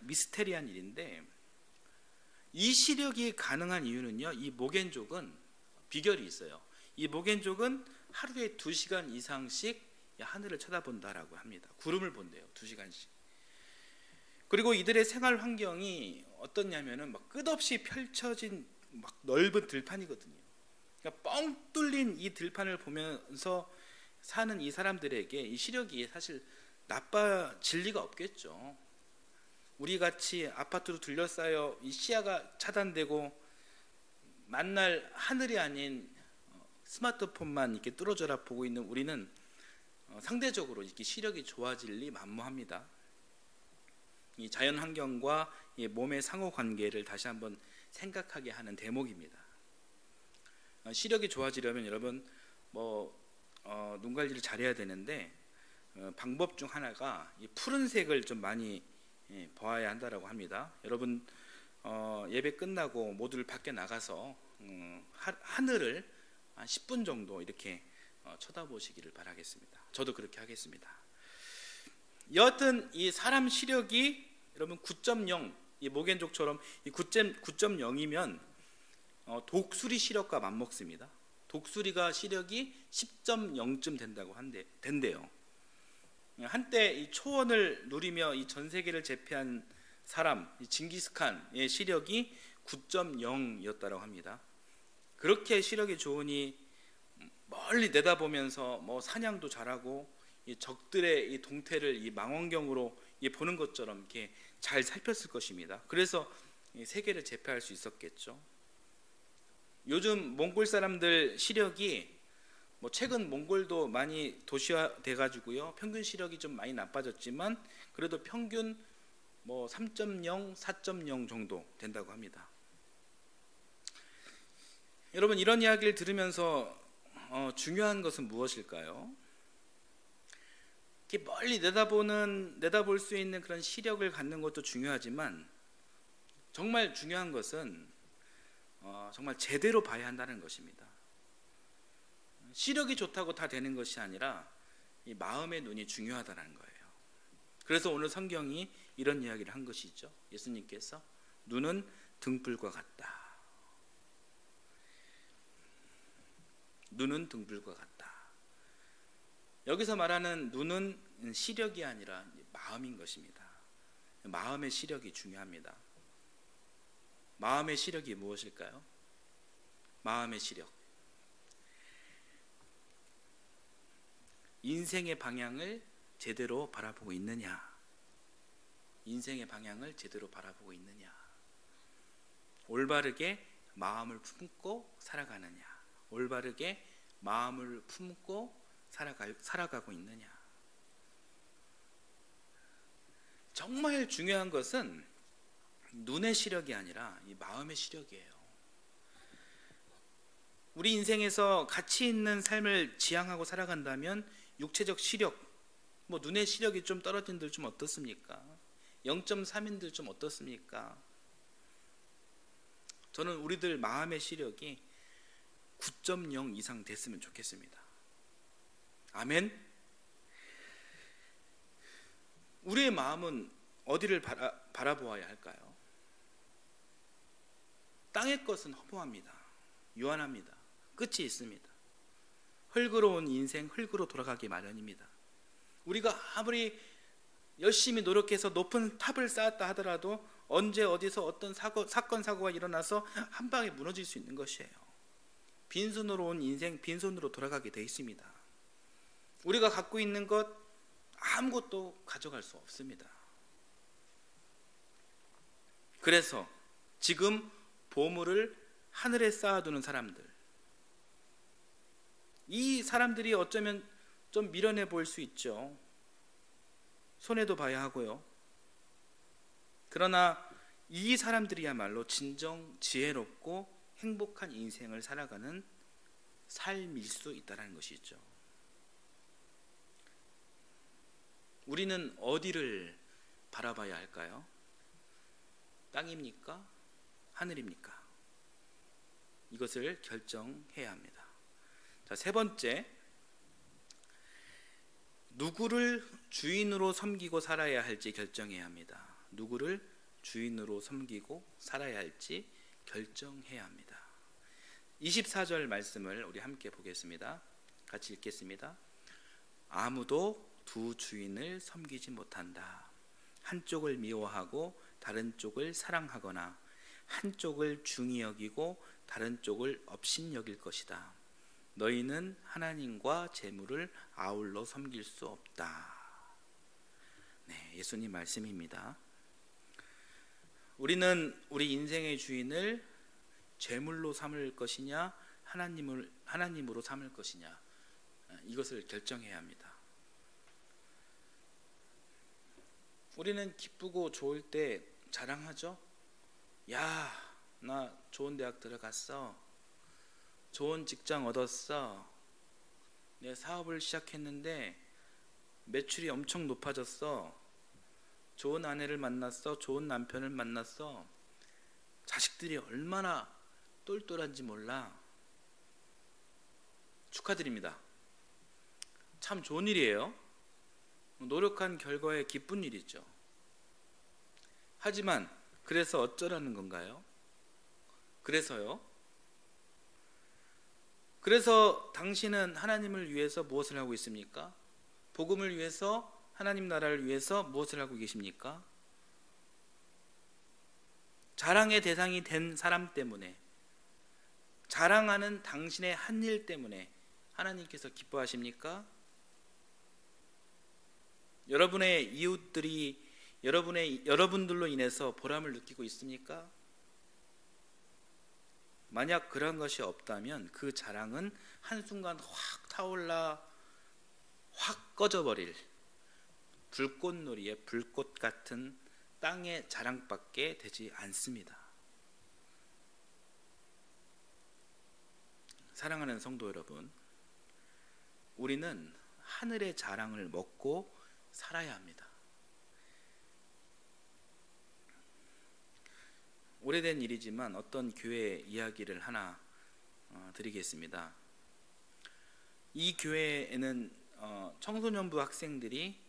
미스테리한 일인데 이 시력이 가능한 이유는요. 이 모겐족은 비결이 있어요. 이 모겐족은 하루에 2시간 이상씩 하늘을 쳐다본다라고 합니다. 구름을 본대요. 2시간씩. 그리고 이들의 생활 환경이 어떻냐면은 끝없이 펼쳐진 넓은 들판이거든요. 그러니까 뻥 뚫린 이 들판을 보면서 사는 이 사람들에게 이 시력이 사실 나빠질 리가 없겠죠. 우리 같이 아파트로 둘러싸여 이 시야가 차단되고 만날 하늘이 아닌 스마트폰만 이렇게 뚫어져라 보고 있는 우리는 상대적으로 이렇게 시력이 좋아질 리 만무합니다. 이 자연 환경과 이 몸의 상호 관계를 다시 한번 생각하게 하는 대목입니다. 시력이 좋아지려면 여러분 눈 관리를 잘해야 되는데 방법 중 하나가 이 푸른색을 좀 많이 보아야 한다라고 합니다. 여러분 예배 끝나고 모두를 밖에 나가서 하늘을 한 10분 정도 이렇게 쳐다보시기를 바라겠습니다. 저도 그렇게 하겠습니다. 여하튼 이 사람 시력이 여러분 9.0 이 모겐족처럼 이 9.0이면 독수리 시력과 맞먹습니다. 독수리가 시력이 10.0쯤 된대요. 한때 이 초원을 누리며 이 전 세계를 제패한 사람 이 징기스칸의 시력이 9.0이었다고 합니다. 그렇게 시력이 좋으니 멀리 내다보면서 사냥도 잘하고 이 적들의 이 동태를 이 망원경으로 보는 것처럼 이렇게 잘 살폈을 것입니다. 그래서 이 세계를 제패할 수 있었겠죠. 요즘 몽골 사람들 시력이 최근 몽골도 많이 도시화돼 가지고요. 평균 시력이 좀 많이 나빠졌지만 그래도 평균 3.0, 4.0 정도 된다고 합니다. 여러분 이런 이야기를 들으면서 중요한 것은 무엇일까요? 이렇게 멀리 내다볼 수 있는 그런 시력을 갖는 것도 중요하지만 정말 중요한 것은 정말 제대로 봐야 한다는 것입니다. 시력이 좋다고 다 되는 것이 아니라 이 마음의 눈이 중요하다는 거예요. 그래서 오늘 성경이 이런 이야기를 한 것이죠. 예수님께서 눈은 등불과 같다. 눈은 등불과 같다. 여기서 말하는 눈은 시력이 아니라 마음인 것입니다. 마음의 시력이 중요합니다. 마음의 시력이 무엇일까요? 마음의 시력. 인생의 방향을 제대로 바라보고 있느냐? 인생의 방향을 제대로 바라보고 있느냐? 올바르게 마음을 품고 살아가느냐? 올바르게 마음을 품고 살아가고 있느냐? 정말 중요한 것은 눈의 시력이 아니라 이 마음의 시력이에요. 우리 인생에서 가치 있는 삶을 지향하고 살아간다면 육체적 시력, 눈의 시력이 좀 떨어진 들 좀 어떻습니까? 0.3인들 좀 어떻습니까? 저는 우리들 마음의 시력이 9.0 이상 됐으면 좋겠습니다. 아멘. 우리의 마음은 어디를 바라보아야 할까요? 땅의 것은 허무합니다. 유한합니다. 끝이 있습니다. 흙으로운 인생, 흙으로 돌아가기 마련입니다. 우리가 아무리 열심히 노력해서 높은 탑을 쌓았다 하더라도 언제 어디서 어떤 사건 사고가 일어나서 한 방에 무너질 수 있는 것이에요. 빈손으로 온 인생, 빈손으로 돌아가게 돼 있습니다. 우리가 갖고 있는 것 아무것도 가져갈 수 없습니다. 그래서 지금 보물을 하늘에 쌓아두는 사람들, 이 사람들이 어쩌면 좀 미련해 보일 수 있죠. 손해도 봐야 하고요. 그러나 이 사람들이야말로 진정 지혜롭고 행복한 인생을 살아가는 삶일 수 있다는 것이죠. 우리는 어디를 바라봐야 할까요? 땅입니까? 하늘입니까? 이것을 결정해야 합니다. 자, 세 번째, 누구를 주인으로 섬기고 살아야 할지 결정해야 합니다. 누구를 주인으로 섬기고 살아야 할지 결정해야 합니다. 24절 말씀을 우리 함께 보겠습니다. 같이 읽겠습니다. 아무도 두 주인을 섬기지 못한다. 한쪽을 미워하고 다른 쪽을 사랑하거나 한쪽을 중히 여기고 다른 쪽을 업신 여길 것이다. 너희는 하나님과 재물을 아울러 섬길 수 없다. 네, 예수님 말씀입니다. 우리는 우리 인생의 주인을 재물로 삼을 것이냐, 하나님으로 삼을 것이냐, 이것을 결정해야 합니다. 우리는 기쁘고 좋을 때 자랑하죠. 야, 나 좋은 대학 들어갔어. 좋은 직장 얻었어. 내 사업을 시작했는데 매출이 엄청 높아졌어. 좋은 아내를 만났어. 좋은 남편을 만났어. 자식들이 얼마나 똘똘한지 몰라. 축하드립니다. 참 좋은 일이에요. 노력한 결과에 기쁜 일이죠. 하지만 그래서 어쩌라는 건가요? 그래서요? 그래서 당신은 하나님을 위해서 무엇을 하고 있습니까? 복음을 위해서, 하나님 나라를 위해서 무엇을 하고 계십니까? 자랑의 대상이 된 사람 때문에, 자랑하는 당신의 한 일 때문에 하나님께서 기뻐하십니까? 여러분의 이웃들이 여러분들로 인해서 보람을 느끼고 있습니까? 만약 그런 것이 없다면 그 자랑은 한순간 확 타올라 확 꺼져버릴 불꽃놀이의 불꽃 같은 땅의 자랑밖에 되지 않습니다. 사랑하는 성도 여러분, 우리는 하늘의 자랑을 먹고 살아야 합니다. 오래된 일이지만 어떤 교회 이야기를 하나 드리겠습니다. 이 교회에는 청소년부 학생들이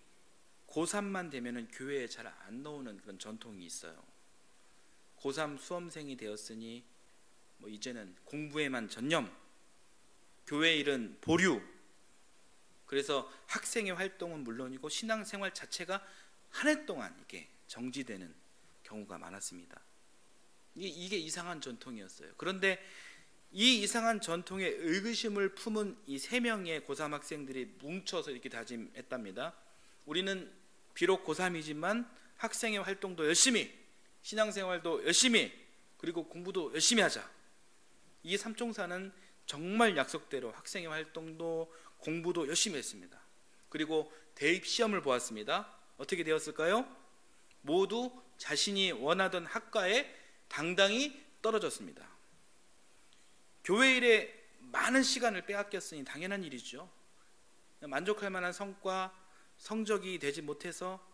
고3만 되면은 교회에 잘 안 나오는 그런 전통이 있어요. 고3 수험생이 되었으니 이제는 공부에만 전념, 교회 일은 보류. 그래서 학생의 활동은 물론이고 신앙생활 자체가 한 해 동안 이게 정지되는 경우가 많았습니다. 이게 이상한 전통이었어요. 그런데 이 이상한 전통에 의구심을 품은 이 3명의 고3 학생들이 뭉쳐서 이렇게 다짐했답니다. 우리는 비록 고3이지만 학생의 활동도 열심히, 신앙생활도 열심히, 그리고 공부도 열심히 하자. 이 삼총사는 정말 약속대로 학생의 활동도 공부도 열심히 했습니다. 그리고 대입 시험을 보았습니다. 어떻게 되었을까요? 모두 자신이 원하던 학과에 당당히 떨어졌습니다. 교회 일에 많은 시간을 빼앗겼으니 당연한 일이죠. 만족할 만한 성과, 성적이 되지 못해서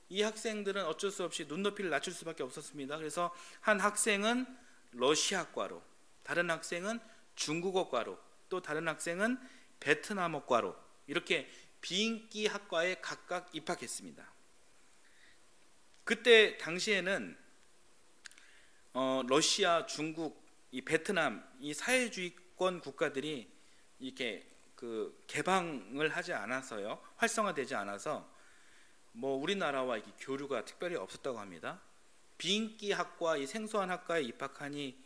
이 학생들은 어쩔 수 없이 눈높이를 낮출 수밖에 없었습니다. 그래서 한 학생은 러시아과로, 다른 학생은 중국어과로, 또 다른 학생은 베트남어과로 이렇게 비인기 학과에 각각 입학했습니다. 그때 당시에는 러시아, 중국, 이 베트남 이 사회주의권 국가들이 이렇게 그 개방을 하지 않아서요, 활성화되지 않아서 뭐 우리나라와 이렇게 교류가 특별히 없었다고 합니다. 비인기 학과, 이 생소한 학과에 입학하니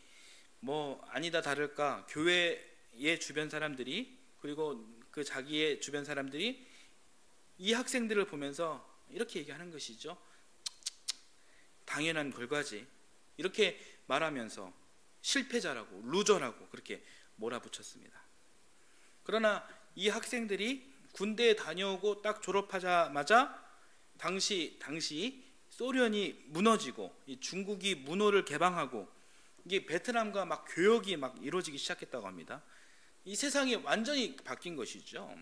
뭐 아니다 다를까 교회의 주변 사람들이, 그리고 그 자기의 주변 사람들이 이 학생들을 보면서 이렇게 얘기하는 것이죠. 당연한 결과지, 이렇게 말하면서 실패자라고, 루저라고 그렇게 몰아붙였습니다. 그러나 이 학생들이 군대에 다녀오고 딱 졸업하자마자 당시 소련이 무너지고 이 중국이 문호를 개방하고 이게 베트남과 막 교역이 막 이루어지기 시작했다고 합니다. 이 세상이 완전히 바뀐 것이죠.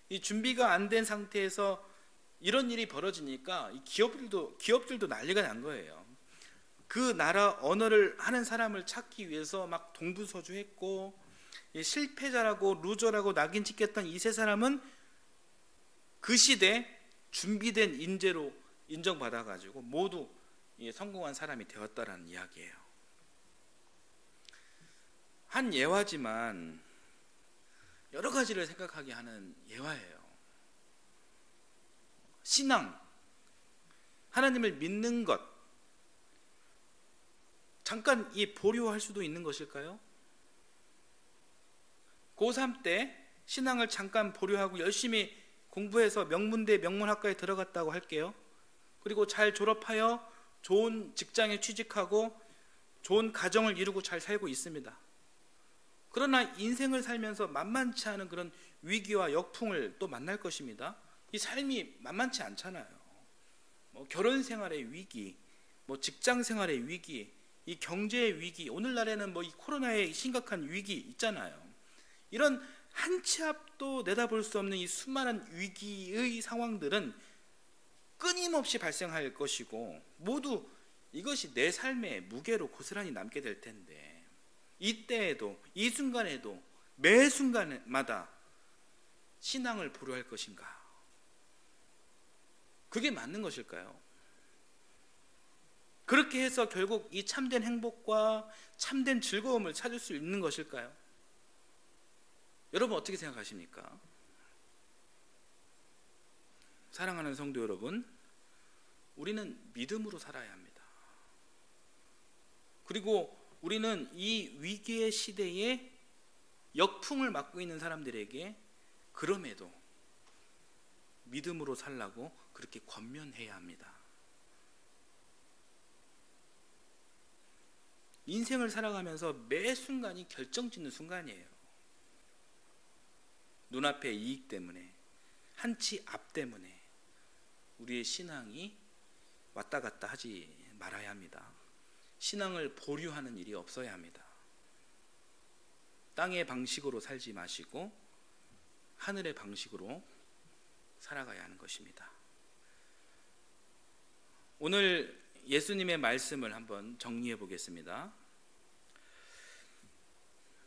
이 준비가 안 된 상태에서 이런 일이 벌어지니까 이 기업들도 난리가 난 거예요. 그 나라 언어를 하는 사람을 찾기 위해서 막 동부서주했고, 실패자라고 루저라고 낙인 찍혔던 이 세 사람은 그 시대 준비된 인재로 인정받아가지고 모두 성공한 사람이 되었다라는 이야기예요. 한 예화지만 여러 가지를 생각하게 하는 예화예요. 신앙, 하나님을 믿는 것, 잠깐 보류할 수도 있는 것일까요? 고3 때 신앙을 잠깐 보류하고 열심히 공부해서 명문대 명문학과에 들어갔다고 할게요. 그리고 잘 졸업하여 좋은 직장에 취직하고 좋은 가정을 이루고 잘 살고 있습니다. 그러나 인생을 살면서 만만치 않은 그런 위기와 역풍을 또 만날 것입니다. 이 삶이 만만치 않잖아요. 뭐 결혼 생활의 위기, 뭐 직장 생활의 위기, 이 경제의 위기, 오늘날에는 뭐 이 코로나의 심각한 위기 있잖아요. 이런 한 치 앞도 내다볼 수 없는 이 수많은 위기의 상황들은 끊임없이 발생할 것이고 모두 이것이 내 삶의 무게로 고스란히 남게 될 텐데, 이때에도, 이 순간에도, 매 순간마다 신앙을 보류할 것인가? 그게 맞는 것일까요? 그렇게 해서 결국 이 참된 행복과 참된 즐거움을 찾을 수 있는 것일까요? 여러분 어떻게 생각하십니까? 사랑하는 성도 여러분, 우리는 믿음으로 살아야 합니다. 그리고 우리는 이 위기의 시대에 역풍을 맞고 있는 사람들에게 그럼에도 믿음으로 살라고 그렇게 권면해야 합니다. 인생을 살아가면서 매 순간이 결정짓는 순간이에요. 눈앞의 이익 때문에, 한 치 앞 때문에 우리의 신앙이 왔다 갔다 하지 말아야 합니다. 신앙을 보류하는 일이 없어야 합니다. 땅의 방식으로 살지 마시고 하늘의 방식으로 살아가야 하는 것입니다. 오늘 예수님의 말씀을 한번 정리해 보겠습니다.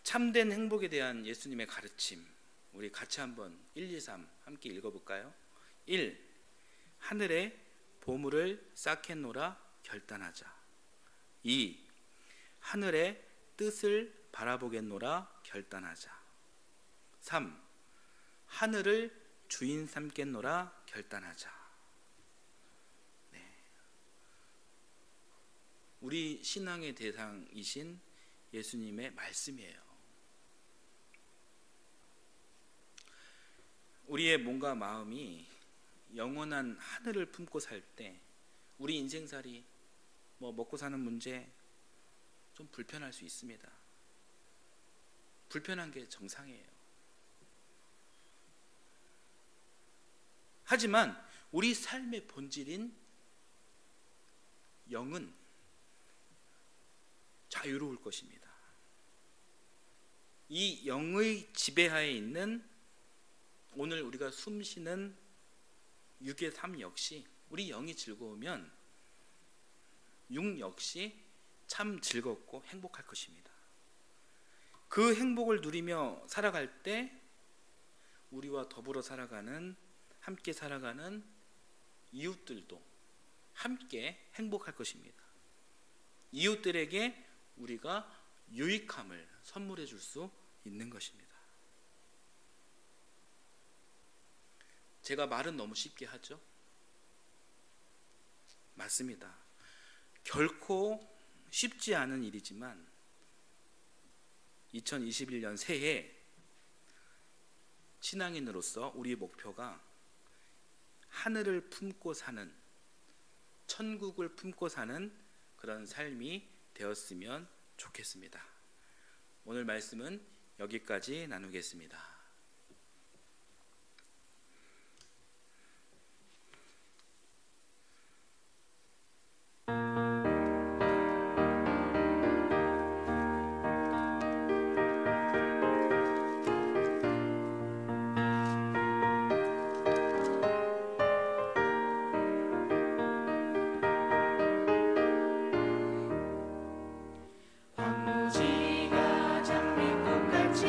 참된 행복에 대한 예수님의 가르침, 우리 같이 한번 1, 2, 3 함께 읽어볼까요? 1. 하늘에 보물을 쌓겠노라 결단하자. 2. 하늘의 뜻을 바라보겠노라 결단하자. 3. 하늘을 주인 삼겠노라 결단하자. 네. 우리 신앙의 대상이신 예수님의 말씀이에요. 우리의 몸과 마음이 영원한 하늘을 품고 살 때 우리 인생살이 먹고 사는 문제 좀 불편할 수 있습니다. 불편한 게 정상이에요. 하지만 우리 삶의 본질인 영은 자유로울 것입니다. 이 영의 지배하에 있는 오늘 우리가 숨쉬는 육의 삶 역시 우리 영이 즐거우면 육 역시 참 즐겁고 행복할 것입니다. 그 행복을 누리며 살아갈 때 우리와 더불어 살아가는 함께 살아가는 이웃들도 함께 행복할 것입니다. 이웃들에게 우리가 유익함을 선물해 줄 수 있는 것입니다. 제가 말은 너무 쉽게 하죠? 맞습니다. 결코 쉽지 않은 일이지만 2021년 새해 신앙인으로서 우리의 목표가 하늘을 품고 사는, 천국을 품고 사는 그런 삶이 되었으면 좋겠습니다. 오늘 말씀은 여기까지 나누겠습니다. 황무지가 장미꽃같이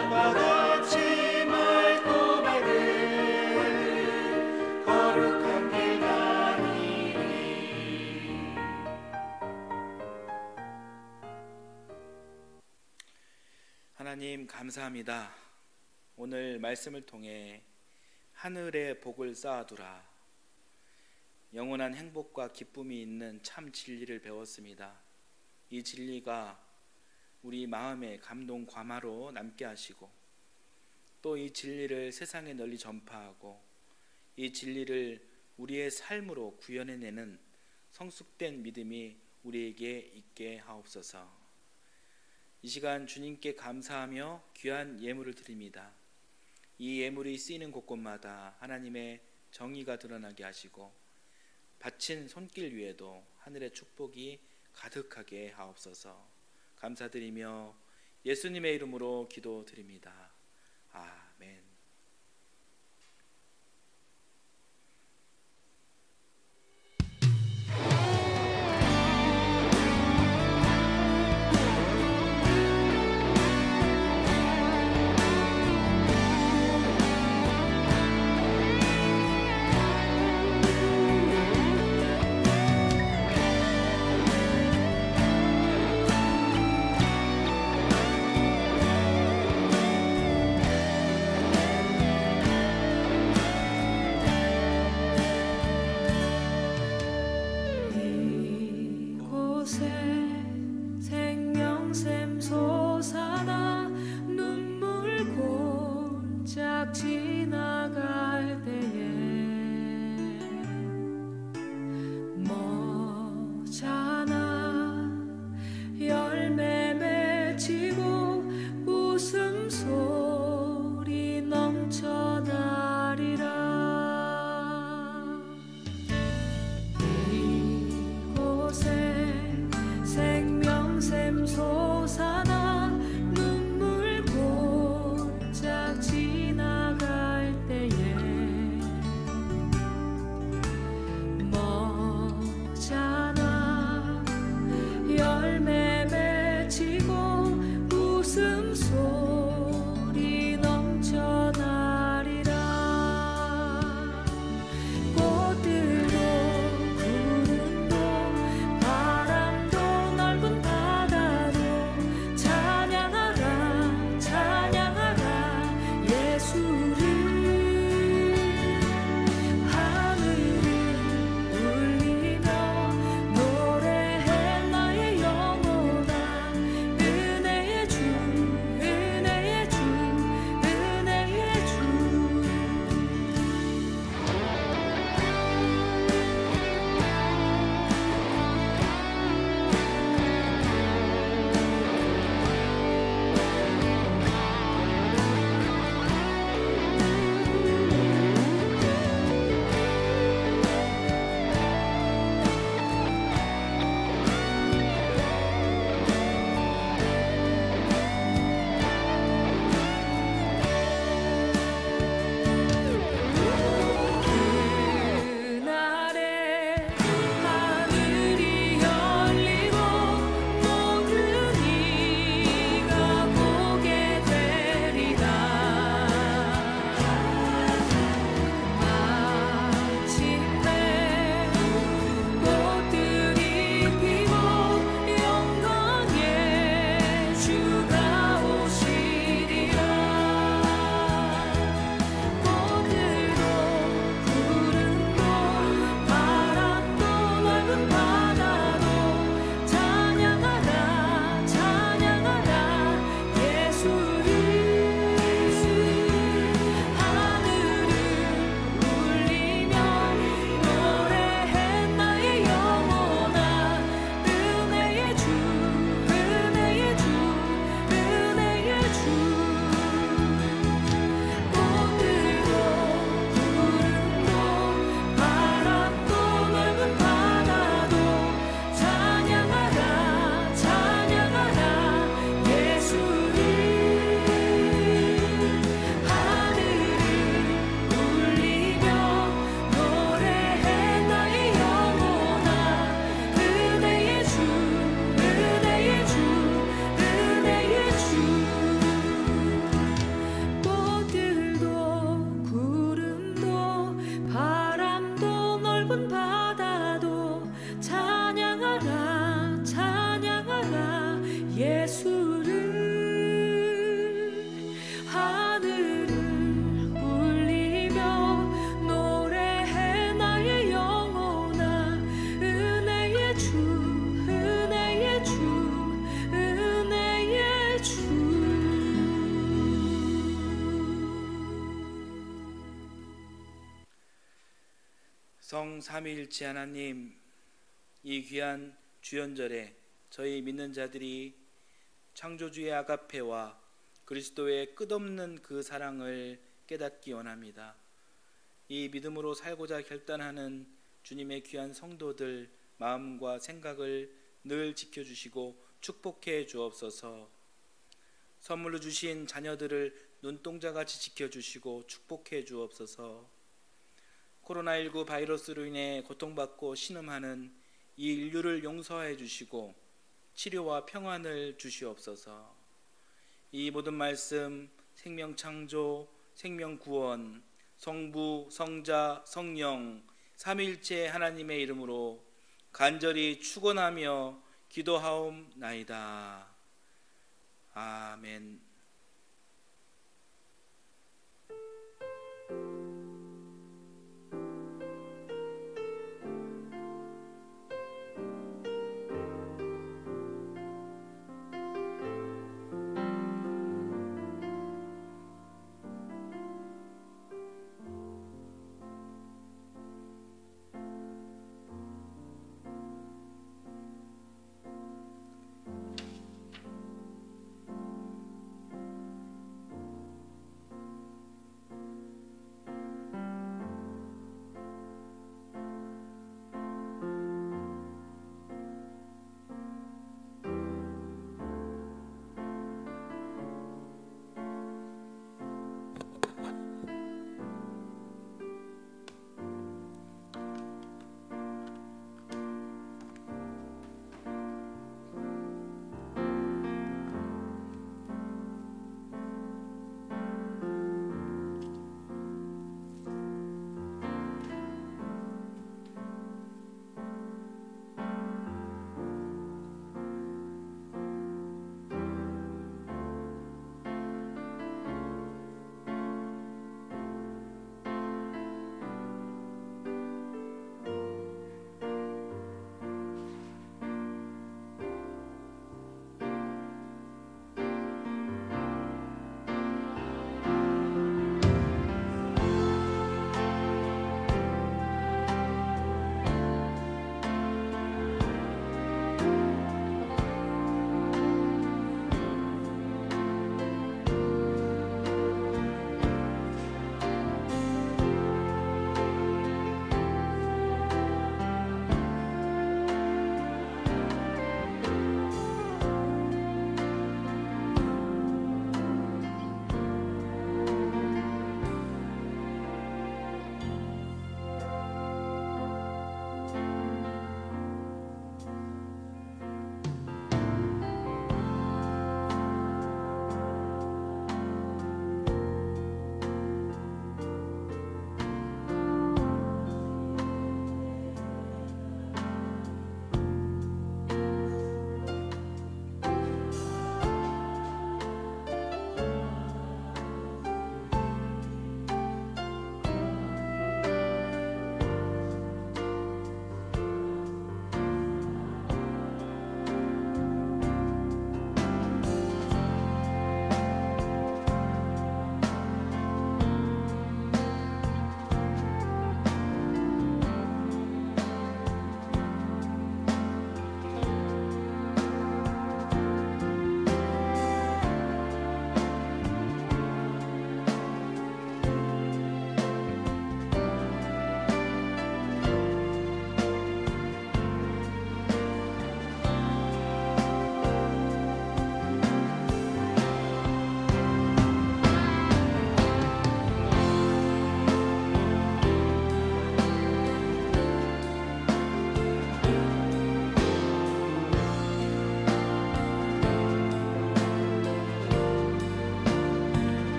바람과 같이 맑고 밝은 거룩한 길 가니리. 하나님 감사합니다. 오늘 말씀을 통해 하늘의 복을 쌓아두라, 영원한 행복과 기쁨이 있는 참 진리를 배웠습니다. 이 진리가 우리 마음에 감동 과마로 남게 하시고, 또 이 진리를 세상에 널리 전파하고 이 진리를 우리의 삶으로 구현해내는 성숙된 믿음이 우리에게 있게 하옵소서. 이 시간 주님께 감사하며 귀한 예물을 드립니다. 이 예물이 쓰이는 곳곳마다 하나님의 정의가 드러나게 하시고 바친 손길 위에도 하늘의 축복이 가득하게 하옵소서. 감사드리며 예수님의 이름으로 기도드립니다. 아멘. 지나갈 때에 머잖아 열매 맺히고 웃음소리 넘쳐나리라. 이곳에 생명샘 솟아나 눈물 곧잘 지나가 성 삼위일체 하나님, 이 귀한 주연절에 저희 믿는 자들이 창조주의 아가페와 그리스도의 끝없는 그 사랑을 깨닫기 원합니다. 이 믿음으로 살고자 결단하는 주님의 귀한 성도들 마음과 생각을 늘 지켜주시고 축복해 주옵소서. 선물로 주신 자녀들을 눈동자같이 지켜주시고 축복해 주옵소서. 코로나19 바이러스로 인해 고통받고 신음하는 이 인류를 용서해 주시고 치료와 평안을 주시옵소서. 이 모든 말씀 생명 창조, 생명 구원, 성부, 성자, 성령 삼위일체 하나님의 이름으로 간절히 축원하며 기도하옵나이다. 아멘.